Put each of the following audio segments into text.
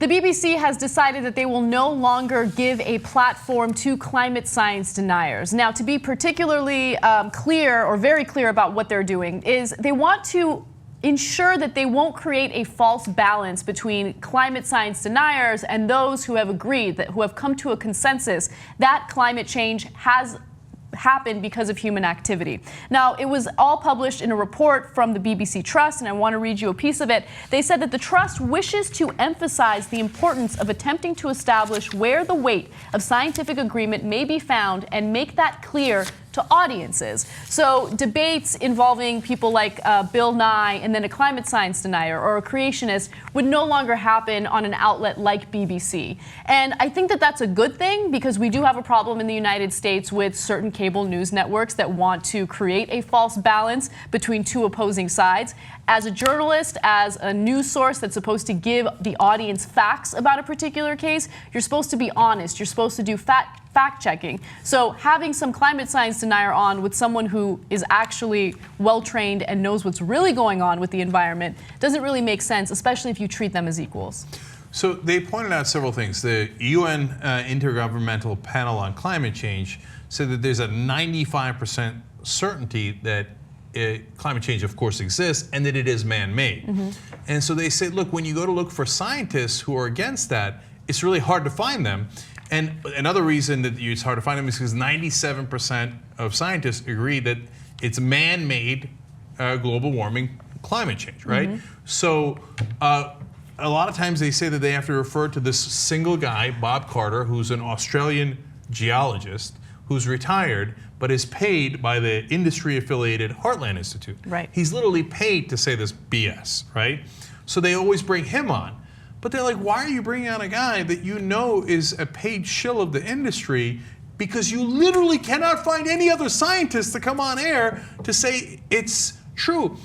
The BBC has decided that they will no longer give a platform to climate science deniers. Now, to be particularly clear or very clear about what they're doing is they want to ensure that they won't create a false balance between climate science deniers and those who have agreed, who have come to a consensus that climate change has happened because of human activity. Now, it was all published in a report from the BBC Trust, and I want to read you a piece of it. They said that the Trust wishes to emphasize the importance of attempting to establish where the weight of scientific agreement may be found and make that clear to audiences. So debates involving people like Bill Nye and then a climate science denier or a creationist would no longer happen on an outlet like BBC. And I think that that's a good thing, because we do have a problem in the United States with certain cable news networks that want to create a false balance between two opposing sides. As a journalist, as a news source that's supposed to give the audience facts about a particular case, you're supposed to be honest. You're supposed to do fact-checking. So having some climate science denier on with someone who is actually well-trained and knows what's really going on with the environment doesn't really make sense, especially if you treat them as equals. So they pointed out several things. The UN Intergovernmental Panel on Climate Change said that there's a 95% certainty that climate change, of course, exists and that it is man-made. And so they say, look, when you go to look for scientists who are against that, it's really hard to find them. And another reason that it's hard to find them is because 97% of scientists agree that it's man-made global warming climate change, right? So a lot of times they say that they have to refer to this single guy, Bob Carter, who's an Australian geologist who's retired but is paid by the industry-affiliated Heartland Institute. Right. He's literally paid to say this BS, right? So they always bring him on. But they're like, why are you bringing on a guy that you know is a paid shill of the industry, because you literally cannot find any other scientist to come on air to say it's true.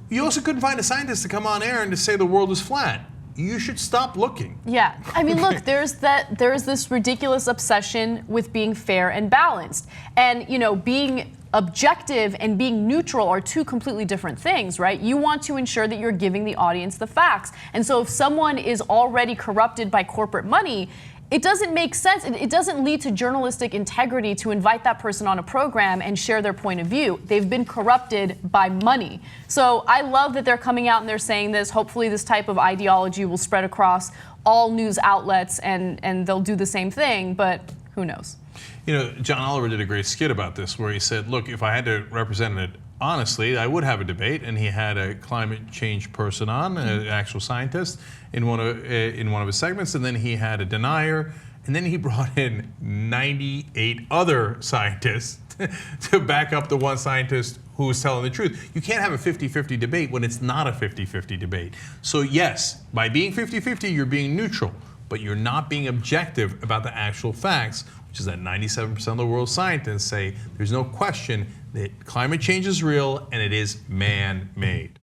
You also couldn't find a scientist to come on air and to say the world is flat. You should stop looking. Yeah, I mean, look, there's this ridiculous obsession with being fair and balanced. And, you know, being objective and being neutral are two completely different things, right? You want to ensure that you're giving the audience the facts. And so if someone is already corrupted by corporate money, it doesn't make sense. It doesn't lead to journalistic integrity to invite that person on a program and share their point of view. They've been corrupted by money. So I love that they're coming out and they're saying this. Hopefully this type of ideology will spread across all news outlets and they'll do the same thing, but who knows? You know, John Oliver did a great skit about this where he said, look, if I had to represent it honestly, I would have a debate, and he had a climate change person on, an actual scientist, in one of his segments, and then he had a denier, and then he brought in 98 other scientists to back up the one scientist who was telling the truth. You can't have a 50-50 debate when it's not a 50-50 debate. So yes, by being 50-50, you're being neutral, but you're not being objective about the actual facts, which is that 97% of the world's scientists say there's no question that climate change is real and it is man-made.